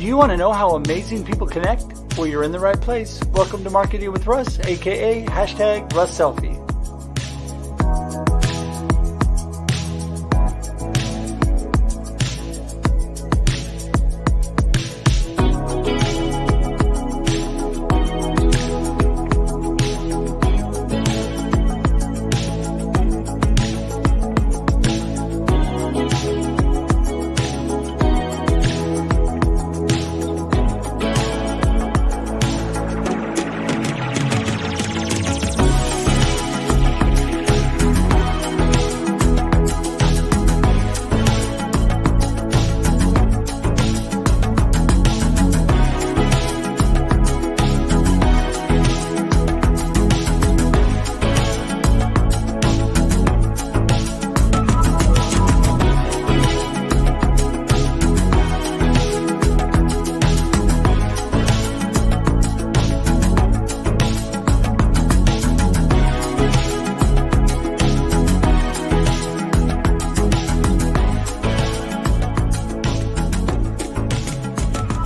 Do you want to know how amazing people connect? Well, you're in the right place. Welcome to Marketing with Russ, aka #RussSelfie.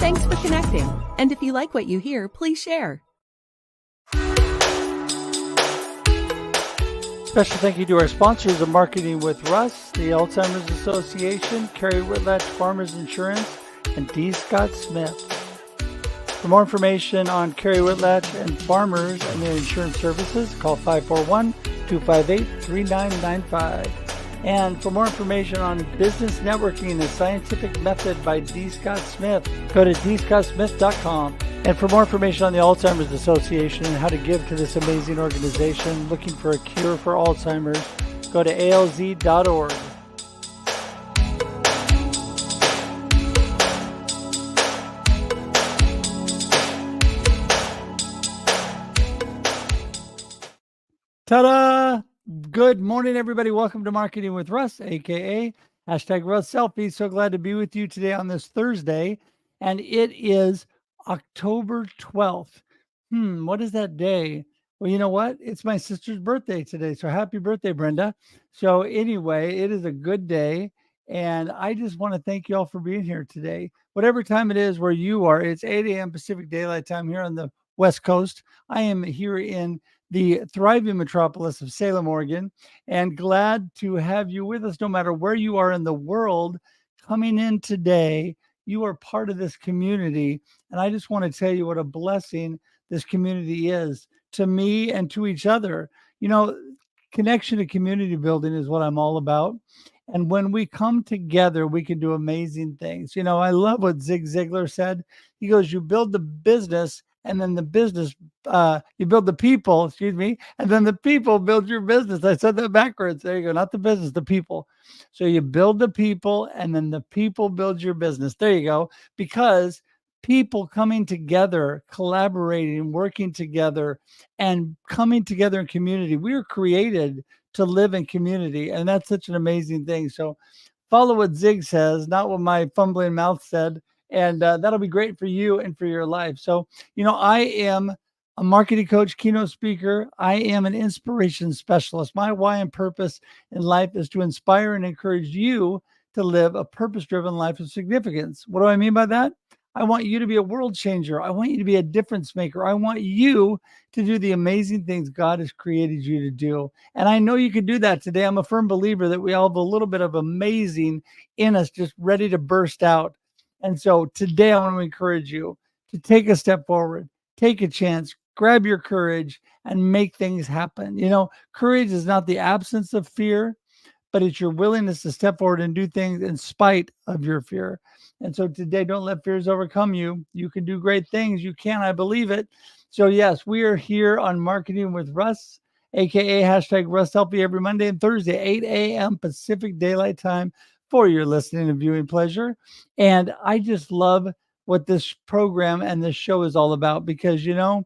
Thanks for connecting. And if you like what you hear, please share. Special thank you to our sponsors of Marketing with Russ, the Alzheimer's Association, Carrie Whitlatch Farmers Insurance, and D. Scott Smith. For more information on Carrie Whitlatch and Farmers and their insurance services, call 541-258-3995. And for more information on business networking, the scientific method by D. Scott Smith, go to dscottsmith.com. And for more information on the Alzheimer's Association and how to give to this amazing organization looking for a cure for Alzheimer's, go to alz.org. Ta-da! Good morning, everybody. Welcome to Marketing with Russ, aka #RussSelfie. So glad to be with you today on this Thursday. And it is October 12th. What is that day? Well, you know what? It's my sister's birthday today. So happy birthday, Brenda. So anyway, it is a good day. And I just want to thank you all for being here today. Whatever time it is where you are, it's 8 a.m. Pacific Daylight Time here on the West Coast. I am here in the thriving metropolis of Salem, Oregon, and glad to have you with us no matter where you are in the world coming in today. You are part of this community, and I just want to tell you what a blessing this community is to me and to each other. You know, connection to community building is what I'm all about. And when we come together, we can do amazing things. You know, I love what Zig Ziglar said. He goes, you build the business, and then the business, you build the people, and then the people build your business. I said that backwards. There you go. Not the business, the people. So you build the people, and then the people build your business. There you go. Because people coming together, collaborating, working together, and coming together in community. We are created to live in community, and that's such an amazing thing. So follow what Zig says, not what my fumbling mouth said. And that'll be great for you and for your life. So, you know, I am a marketing coach, keynote speaker. I am an inspiration specialist. My why and purpose in life is to inspire and encourage you to live a purpose-driven life of significance. What do I mean by that? I want you to be a world changer. I want you to be a difference maker. I want you to do the amazing things God has created you to do. And I know you can do that today. I'm a firm believer that we all have a little bit of amazing in us, just ready to burst out. And so today I want to encourage you to take a step forward, take a chance, grab your courage, and make things happen. You know, courage is not the absence of fear, but it's your willingness to step forward and do things in spite of your fear. And so today, don't let fears overcome you. You can do great things. You can, I believe it. So yes, we are here on Marketing with Russ, aka #RussSelfie, every Monday and Thursday, 8 a.m. Pacific Daylight Time, for your listening and viewing pleasure. And I just love what this program and this show is all about because, you know,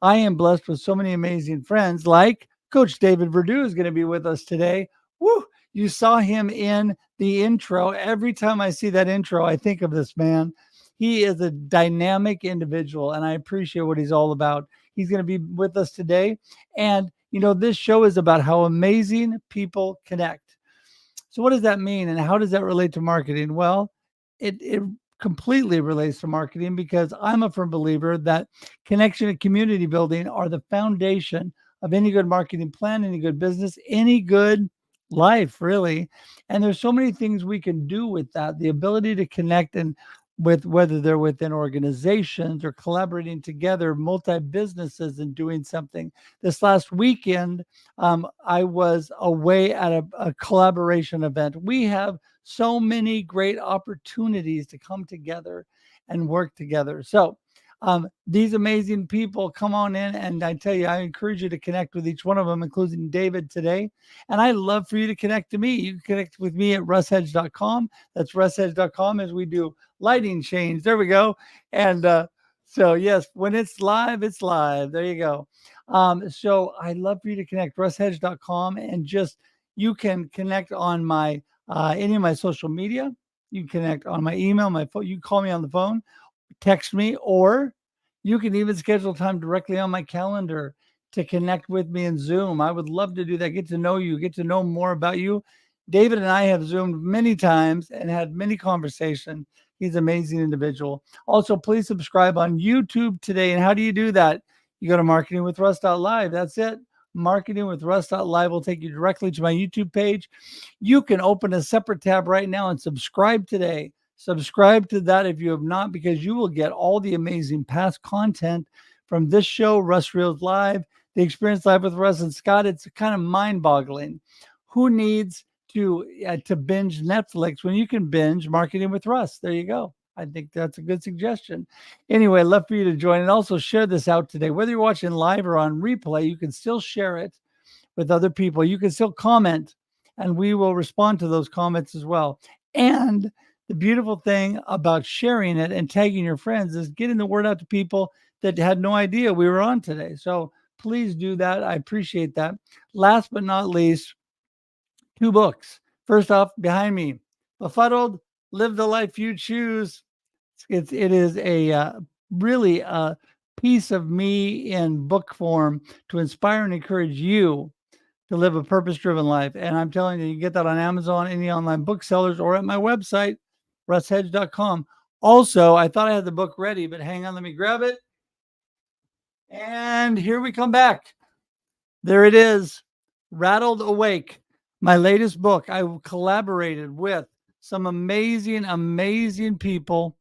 I am blessed with so many amazing friends like Coach David Verdu is going to be with us today. Woo! You saw him in the intro. Every time I see that intro, I think of this man. He is a dynamic individual, and I appreciate what he's all about. He's going to be with us today. And, you know, this show is about how amazing people connect. So what does that mean, and how does that relate to marketing? Well, it completely relates to marketing because I'm a firm believer that connection and community building are the foundation of any good marketing plan, any good business, any good life, really. And there's so many things we can do with that. The ability to connect and with whether they're within organizations or collaborating together, multi businesses, and doing something. This last weekend, I was away at a collaboration event. We have so many great opportunities to come together and work together. So, these amazing people come on in, and I tell you, I encourage you to connect with each one of them, including David today. And I love for you to connect to me. You can connect with me at russhedge.com. That's russhedge.com as we do lighting change. There we go. And so, yes, when it's live, it's live. There you go. So I love for you to connect russhedge.com, and just you can connect on my any of my social media. You can connect on my email, my phone. You can call me on the phone, text me, or you can even schedule time directly on my calendar to connect with me in Zoom. I would love to do that. Get to know you, get to know more about you. David and I have Zoomed many times and had many conversations. He's an amazing individual. Also, please subscribe on YouTube today. And how do you do that? You go to marketingwithruss.live. That's it. Marketingwithruss.live will take you directly to my YouTube page. You can open a separate tab right now and subscribe today. Subscribe to that if you have not, because you will get all the amazing past content from this show, Russ Reels Live, the Experience Live with Russ and Scott. It's kind of mind-boggling. Who needs to binge Netflix when you can binge Marketing with Russ? There you go. I think that's a good suggestion. Anyway, I'd love for you to join and also share this out today. Whether you're watching live or on replay, you can still share it with other people. You can still comment, and we will respond to those comments as well. And the beautiful thing about sharing it and tagging your friends is getting the word out to people that had no idea we were on today. So please do that. I appreciate that. Last but not least, 2 books. First off, behind me, Befuddled, Live the Life You Choose. It is a really a piece of me in book form to inspire and encourage you to live a purpose-driven life. And I'm telling you, you can get that on Amazon, any online booksellers, or at my website, russhedge.com. Also, I thought I had the book ready, but hang on, let me grab it. And here we come back. There it is, Rattled Awake, my latest book. I collaborated with some amazing, amazing people,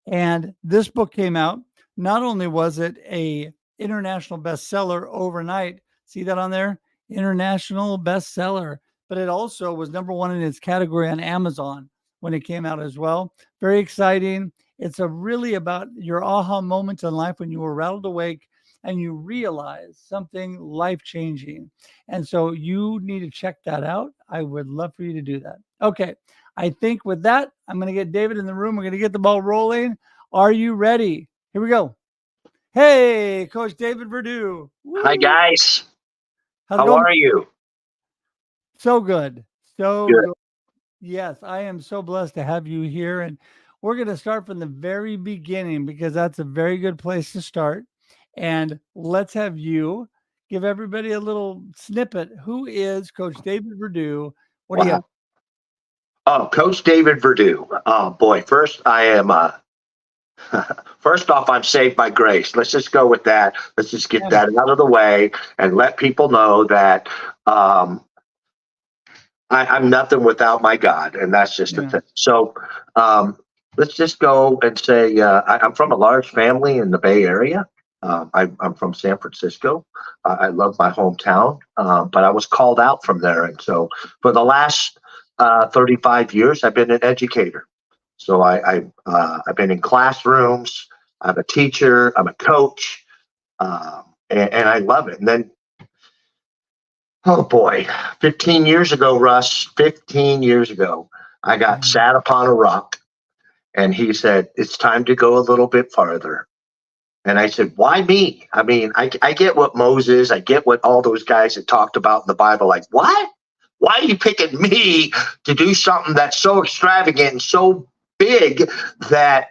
and this book came out. Not only was it a international bestseller overnight, see that on there? International bestseller, but it also was #1 in its category on Amazon when it came out as well. Very exciting. It's really about your aha moments in life when you were rattled awake and you realize something life-changing. And so you need to check that out. I would love for you to do that. Okay. I think with that, I'm going to get David in the room. We're going to get the ball rolling. Are you ready? Here we go. Hey, Coach David Verdu. Hi, guys. How's it How going? are you? So good. So Good. good. Yes, I am so blessed to have you here. And we're going to start from the very beginning because that's a very good place to start. And let's have you give everybody a little snippet. Who is Coach David Verdu? What do you have? Oh, Coach David Verdu. Oh, boy. First, I am, first off, I'm saved by grace. Let's just go with that. Let's just get that out of the way and let people know that I'm nothing without my God. And that's just the thing. So let's just go and say I'm from a large family in the Bay Area. I'm from San Francisco. I love my hometown, but I was called out from there. And so for the last 35 years, I've been an educator. So I've been in classrooms. I'm a teacher. I'm a coach, and I love it. And then, oh boy, 15 years ago, Russ, 15 years ago, I got sat upon a rock, and he said, "It's time to go a little bit farther." And I said, why me? I mean, I get what Moses, I get what all those guys that talked about in the Bible, like, what? Why are you picking me to do something that's so extravagant and so big that,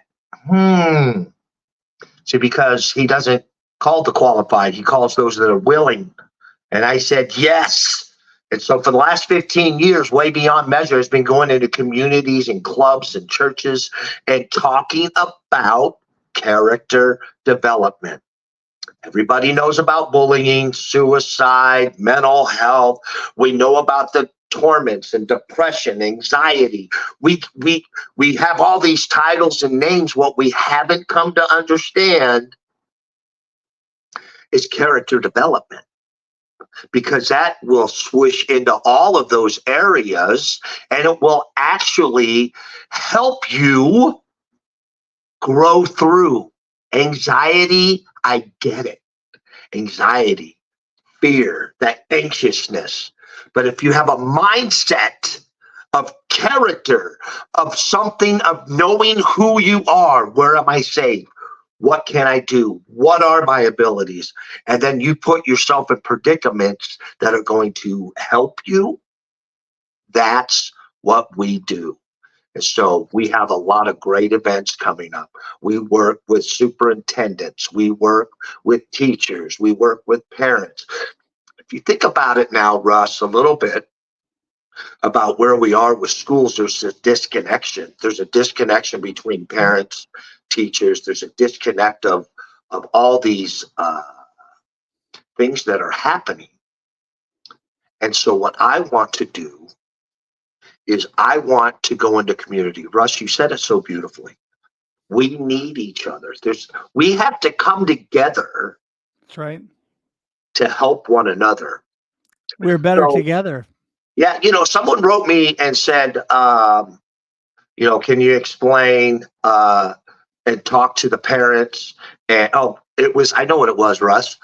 See, because he doesn't call the qualified, he calls those that are willing. And I said, yes. And so for the last 15 years, Way Beyond Measure has been going into communities and clubs and churches and talking about character development. Everybody knows about bullying, suicide, mental health. We know about the torments and depression, anxiety. We have all these titles and names. What we haven't come to understand is character development, because that will swish into all of those areas, and it will actually help you grow through anxiety. I get it. Anxiety, fear, that anxiousness. But if you have a mindset of character, of something, of knowing who you are, where am I safe? What can I do? What are my abilities? And then you put yourself in predicaments that are going to help you. That's what we do. And so we have a lot of great events coming up. We work with superintendents. We work with teachers. We work with parents. If you think about it now, Russ, a little bit about where we are with schools, there's a disconnection. There's a disconnection between parents, teachers. There's a disconnect of all these things that are happening. And so what I want to do is I want to go into community. Russ, you said it so beautifully. We need each other. We have to come together. That's right. To help one another. We're better together. Yeah, someone wrote me and said, can you explain and talk to the parents? And I know what it was, Russ.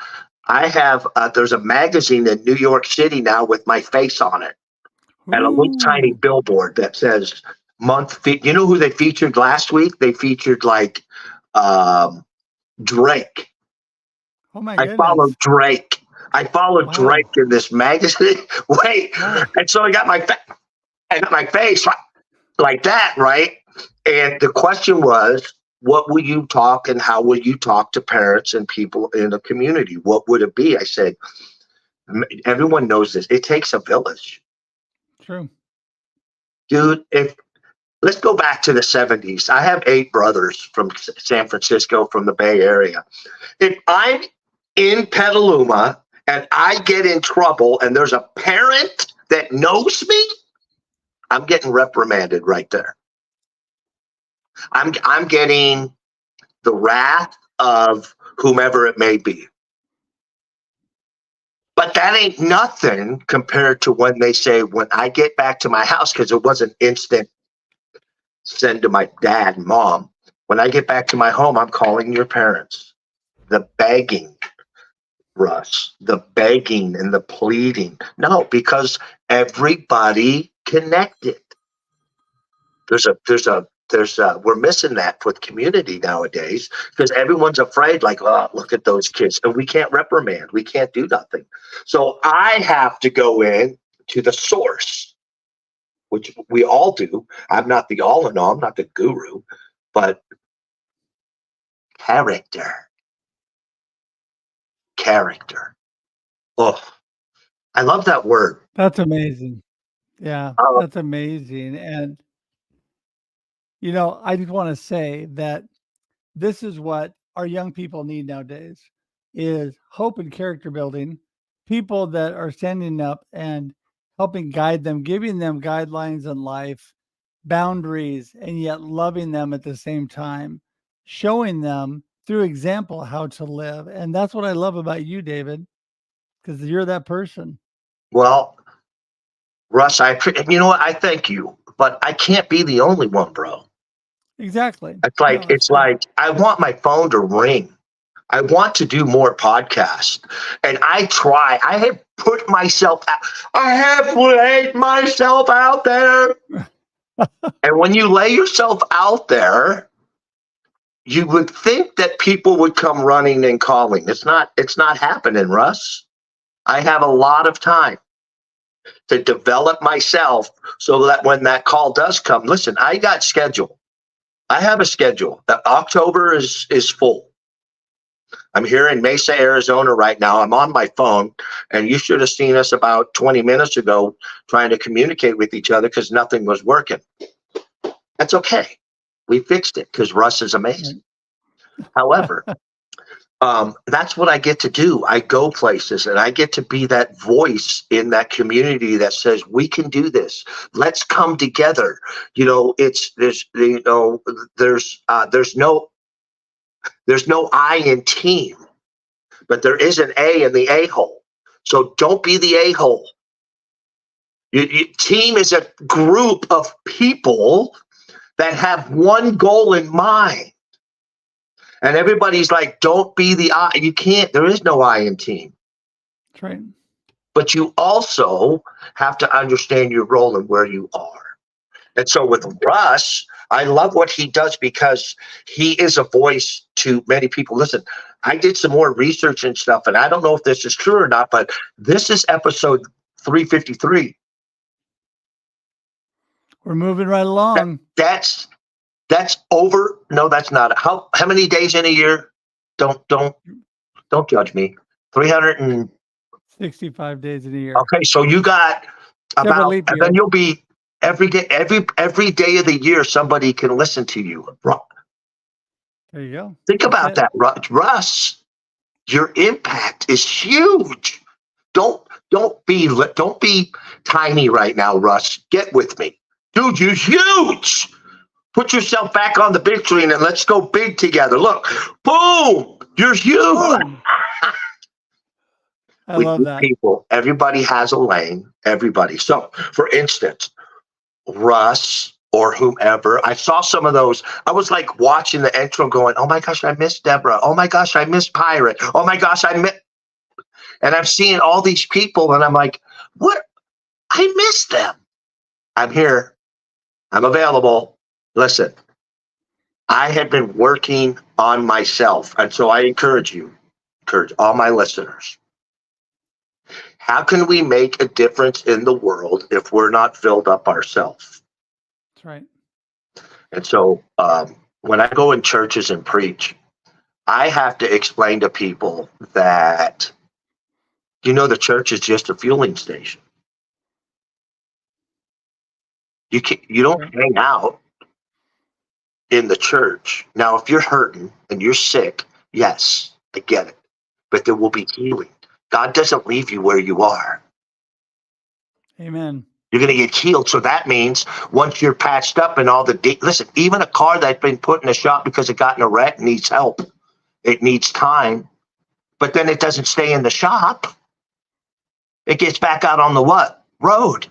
I have there's a magazine in New York City now with my face on it. And a little tiny billboard that says you know who they featured last week? They featured like Drake. Oh my goodness. I followed Drake in this magazine. And so I got my face like that, right? And the question was, what will you talk and how will you talk to parents and people in the community? What would it be? I said, everyone knows this. It takes a village. True. Dude, let's go back to the 70s. I have 8 brothers from San Francisco, from the Bay Area. If I'm in Petaluma and I get in trouble and there's a parent that knows me, I'm getting reprimanded right there. I'm getting the wrath of whomever it may be. But that ain't nothing compared to when they say, when I get back to my house, because it wasn't instant send to my dad and mom. When I get back to my home, I'm calling your parents. The begging, Russ, the begging and the pleading. No, because everybody connected. We're missing that with community nowadays because everyone's afraid, like, oh, look at those kids. And we can't reprimand. We can't do nothing. So I have to go in to the source, which we all do. I'm not the all in all. I'm not the guru, but character. Oh, I love that word. That's amazing. Yeah, that's amazing. And, I just want to say that this is what our young people need nowadays is hope and character building, people that are standing up and helping guide them, giving them guidelines in life, boundaries, and yet loving them at the same time, showing them through example how to live. And that's what I love about you, David, because you're that person. Well, Russ, you know what? I thank you, but I can't be the only one, bro. Exactly. It's like I want my phone to ring. I want to do more podcasts, and I have put myself out. I have laid myself out there. And when you lay yourself out there, you would think that people would come running and calling. It's not happening, Russ. I have a lot of time to develop myself so that when that call does come, listen, I got schedule. I have a schedule. October is full. I'm here in Mesa, Arizona right now. I'm on my phone, and you should have seen us about 20 minutes ago trying to communicate with each other because nothing was working. That's okay. We fixed it because Russ is amazing. However, that's what I get to do. I go places and I get to be that voice in that community that says, we can do this. Let's come together. You know, there's no I in team, but there is an A in the a-hole. So don't be the a-hole. Team is a group of people that have one goal in mind. And everybody's like, don't be the I. You can't. There is no I in team. That's right. But you also have to understand your role and where you are. And so with Russ, I love what he does because he is a voice to many people. Listen, I did some more research and stuff, and I don't know if this is true or not, but this is episode 353. We're moving right along. That's over. No, that's not. How many days in a year? Don't judge me. 365 days in a year. Okay, so you got about, and then you'll be every day of the year. Somebody can listen to you. There you go. Think about that, Russ. Your impact is huge. Don't be tiny right now, Russ. Get with me, dude. You're huge. Put yourself back on the big screen and let's go big together. Look, boom, you're huge. Boom. I love that. People, everybody has a lane, everybody. So, for instance, Russ or whomever, I saw some of those. I was like watching the intro going, oh my gosh, I miss Deborah. Oh my gosh, I miss Pirate. Oh my gosh, and I'm seeing all these people and I'm like, what? I miss them. I'm here. I'm available. Listen, I have been working on myself. And so I encourage all my listeners. How can we make a difference in the world if we're not filled up ourselves? That's right. And so when I go in churches and preach, I have to explain to people that, the church is just a fueling station. You don't hang out in the church. Now, if you're hurting and you're sick, yes, I get it. But there will be healing. God doesn't leave you where you are. Amen. You're going to get healed. So that means once you're patched up and all listen, even a car that's been put in a shop because it got in a wreck needs help. It needs time. But then it doesn't stay in the shop. It gets back out on the road.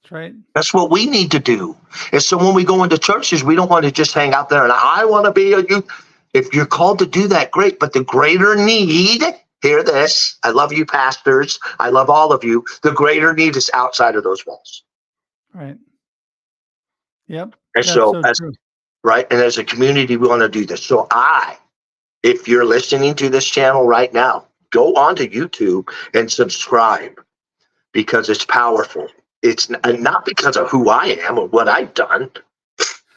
That's right. That's what we need to do. And so when we go into churches, we don't want to just hang out there and I want to be a youth. If you're called to do that, great. But the greater need, hear this. I love you, pastors. I love all of you. The greater need is outside of those walls. Right. Yep. And so right. And as a community, we want to do this. So if you're listening to this channel right now, go onto YouTube and subscribe because it's powerful. It's not because of who I am or what I've done.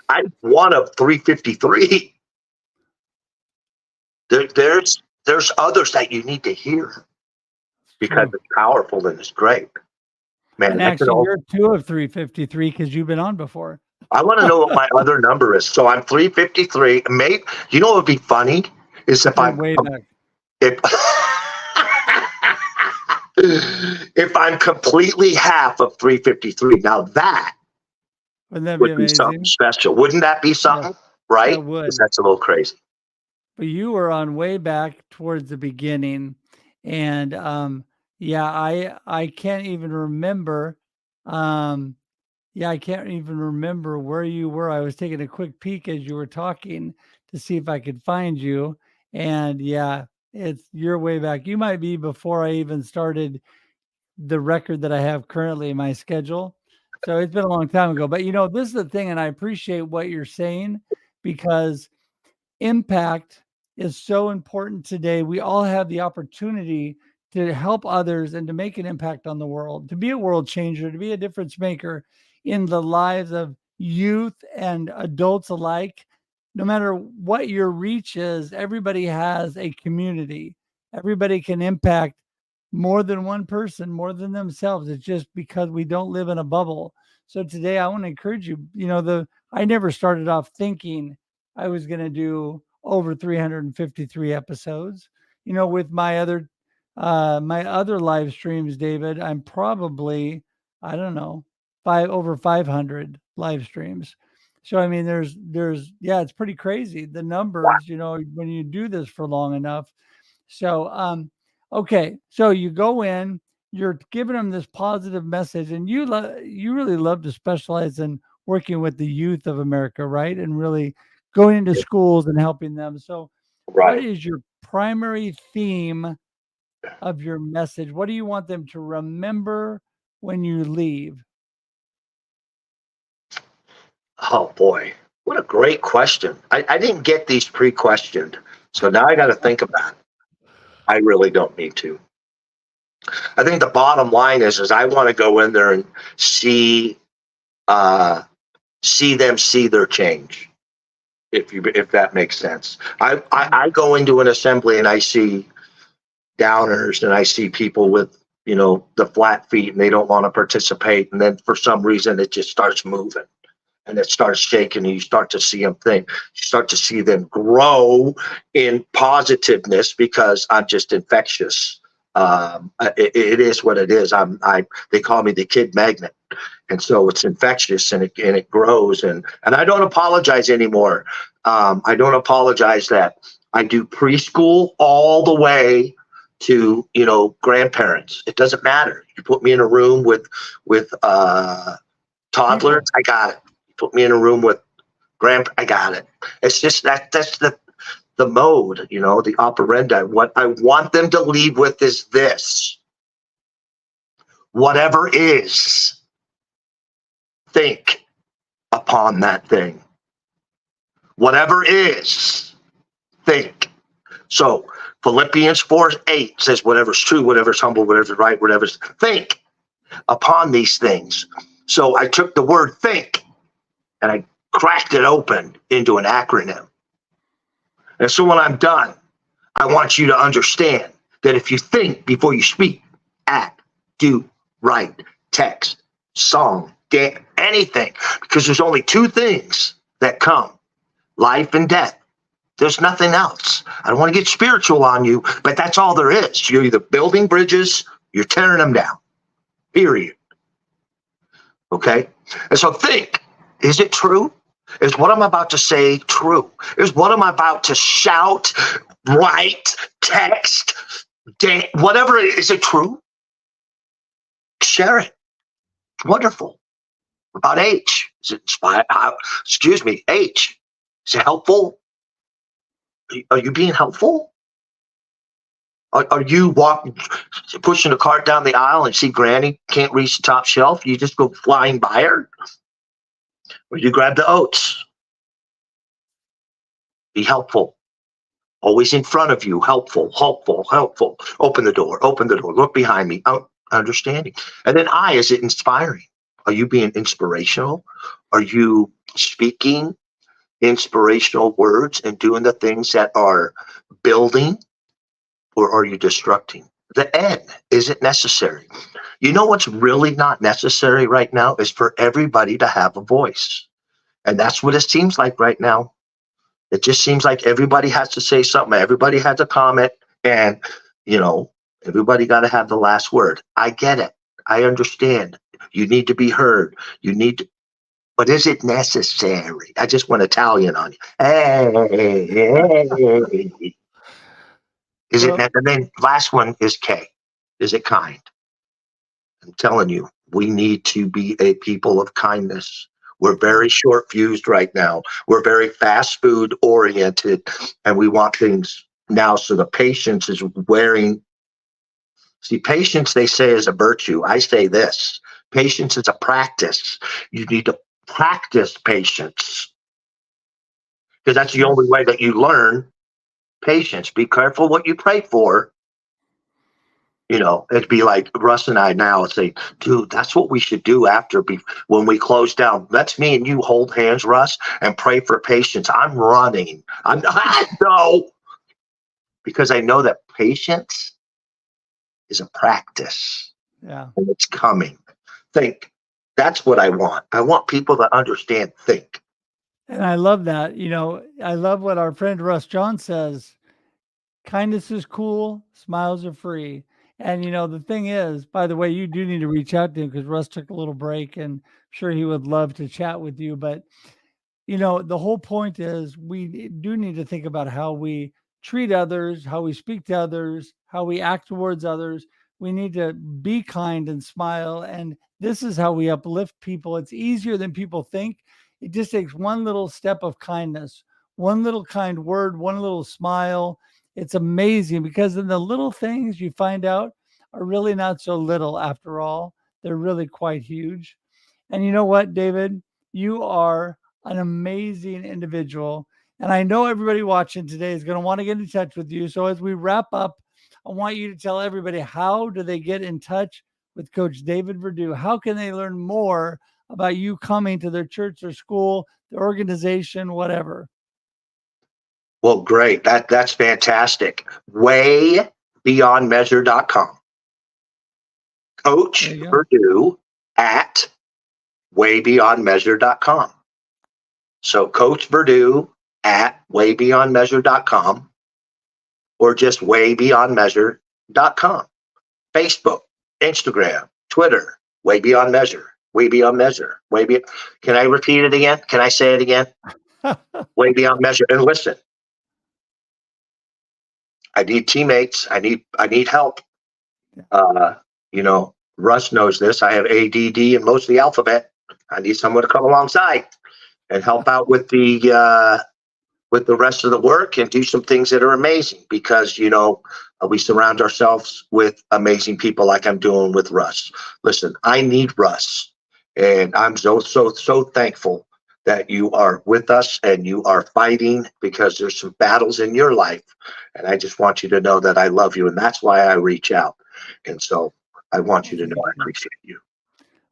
I'm one of 353. There's others that you need to hear because it's powerful and it's great. Man, and actually, you're 2 of 353 because you've been on before. I want to know what my other number is. So I'm 353. Maybe what would be funny is if I'm way back. If I'm completely half of 353, now that would be something special. Wouldn't that be something? Yeah, right? It would. That's a little crazy. But you were on way back towards the beginning. And I can't even remember. I can't even remember where you were. I was taking a quick peek as you were talking to see if I could find you. And you're way back. You might be before I even started the record that I have currently in my schedule. So it's been a long time ago. But, this is the thing, and I appreciate what you're saying because impact is so important today. We all have the opportunity to help others and to make an impact on the world, to be a world changer, to be a difference maker in the lives of youth and adults alike. no matter what your reach is, everybody has a community. Everybody can impact more than one person, more than themselves. It's just because we don't live in a bubble. So today I want to encourage you, I never started off thinking I was going to do over 353 episodes. With my other live streams, David, I'm probably, I don't know, over 500 live streams. So I mean, yeah, it's pretty crazy the numbers. When you do this for long enough. So okay, so you go in, you're giving them this positive message, and you really love to specialize in working with the youth of America, right? And really going into schools and helping them. So, what Right. is your primary theme of your message? What do you want them to remember when you leave? Oh boy, what a great question. I didn't get these pre-questioned, so now I got to think about it. I really don't need to. I think the bottom line is I want to go in there and uh, see them see their change. If that makes sense. I go into an assembly and I see downers and I see people with the flat feet and they don't want to participate, and then for some reason it just starts moving and it starts shaking, and you start to see them think, you start to see them grow in positiveness because I'm just infectious. It is what it is. They call me the kid magnet, and so it's infectious, and it grows, and I don't apologize anymore. I don't apologize that I do preschool all the way to grandparents. It doesn't matter. You put me in a room with toddlers, I got it. Put me in a room with I got it. It's just that's the mode, the operandi. What I want them to leave with is this: whatever is, think upon that thing. Whatever is, think. So Philippians 4:8 says, whatever's true, whatever's humble, whatever's right, whatever's, think upon these things. So I took the word think and I cracked it open into an acronym. And so when I'm done, I want you to understand that if you think before you speak, act, do, write, text, song, dance, anything, because there's only two things that come: life and death. There's nothing else. I don't want to get spiritual on you, but that's all there is. You're either building bridges, you're tearing them down, period. Okay? And so think, is it true? Is what I'm about to say true? Is what I'm about to shout, write, text, whatever it is, it true? Share it. Wonderful. What about H? Is it inspired? Excuse me, H. Is it helpful? Are you being helpful? Are you pushing a cart down the aisle and see Granny can't reach the top shelf? You just go flying by her? Or you grab the oats? Be helpful. Always in front of you. Helpful, helpful, helpful. Open the door. Open the door. Look behind me. Understanding. And then I, is it inspiring? Are you being inspirational? Are you speaking inspirational words and doing the things that are building, or are you destructing? The N, is it necessary? You know what's really not necessary right now is for everybody to have a voice. And that's what it seems like right now. It just seems like everybody has to say something. Everybody has a comment, and, everybody got to have the last word. I get it. I understand. You need to be heard. But is it necessary? I just went Italian on you. Hey. Is it? And then last one is K. Is it kind? I'm telling you, we need to be a people of kindness. We're very short fused right now. We're very fast food oriented, and we want things now. So the patience is wearing. See, patience, they say, is a virtue. I say this: patience is a practice. You need to practice patience, because that's the only way that you learn patience. Be careful what you pray for. It'd be like Russ and I now say, dude, that's what we should do when we close down. Let's me and you hold hands, Russ, and pray for patience. I'm running. I know, because I know that patience is a practice. Yeah. And it's coming. Think. That's what I want. I want people to understand, think. And I love that. I love what our friend Russ John says. Kindness is cool. Smiles are free. And, the thing is, by the way, you do need to reach out to him because Russ took a little break and I'm sure he would love to chat with you. But, the whole point is we do need to think about how we treat others, how we speak to others, how we act towards others. We need to be kind and smile. And this is how we uplift people. It's easier than people think. It just takes one little step of kindness, one little kind word, one little smile. It's amazing because in the little things you find out are really not so little after all. They're really quite huge. And you know what, David? You are an amazing individual. And I know everybody watching today is going to want to get in touch with you. So as we wrap up, I want you to tell everybody, how do they get in touch with Coach David Verdu? How can they learn more about you coming to their church or school, their organization, whatever? Well, great. That's fantastic. Waybeyondmeasure.com. Coach Verdu at waybeyondmeasure.com. So Coach Verdu at waybeyondmeasure.com, or just waybeyondmeasure.com. Facebook, Instagram, Twitter, Way Beyond Measure. Way Beyond Measure. Can I repeat it again? Can I say it again? Way Beyond Measure. And listen, I need teammates. I need help. Russ knows this. I have ADD in most of the alphabet. I need someone to come alongside and help out with the rest of the work and do some things that are amazing, because we surround ourselves with amazing people like I'm doing with Russ. Listen, I need Russ, and I'm so thankful that you are with us and you are fighting, because there's some battles in your life, and I just want you to know that I love you, and that's why I reach out. And so I want you to know I appreciate you.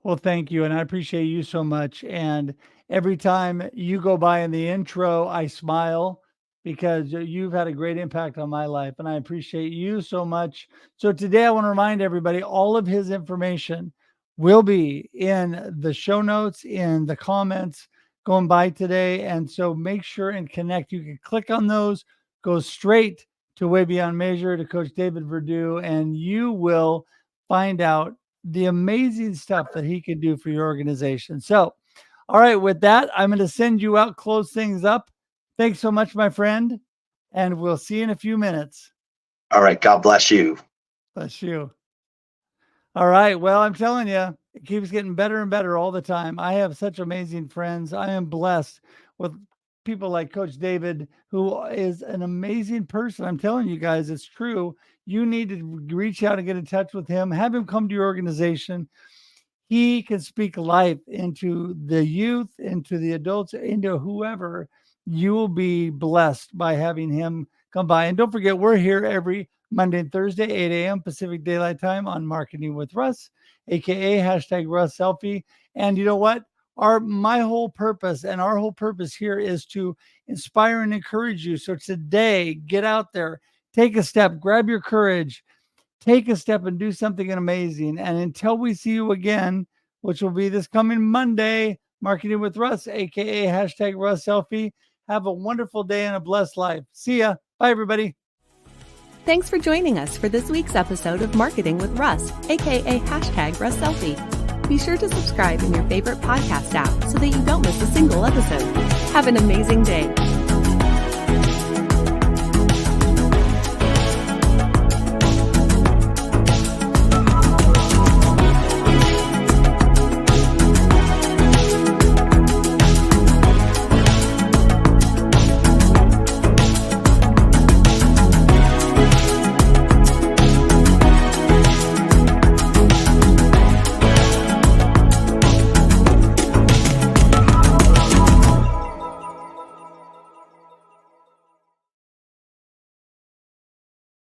Well, thank you. And I appreciate you so much. And every time you go by in the intro, I smile because you've had a great impact on my life. And I appreciate you so much. So today I want to remind everybody, all of his information will be in the show notes, in the comments going by today. And so make sure and connect. You can click on those, go straight to Way Beyond Measure, to Coach David Verdu, and you will find out the amazing stuff that he can do for your organization. So, all right, with that, I'm going to send you out, close things up. Thanks so much, my friend, and we'll see you in a few minutes. All right. God bless you. Bless you. All right. Well, I'm telling you, it keeps getting better and better all the time. I have such amazing friends. I am blessed with people like Coach David, who is an amazing person. I'm telling you guys, it's true. You need to reach out and get in touch with him. Have him come to your organization. He can speak life into the youth, into the adults, into whoever. You will be blessed by having him come by. And don't forget, we're here every Monday and Thursday, 8 a.m. Pacific Daylight Time on Marketing with Russ, aka #RussSelfie. And you know what? My whole purpose and our whole purpose here is to inspire and encourage you. So today, get out there, take a step, grab your courage, take a step and do something amazing. And until we see you again, which will be this coming Monday, Marketing with Russ, aka #RussSelfie. Have a wonderful day and a blessed life. See ya. Bye, everybody. Thanks for joining us for this week's episode of Marketing with Russ, aka #RussSelfie. Be sure to subscribe in your favorite podcast app so that you don't miss a single episode. Have an amazing day.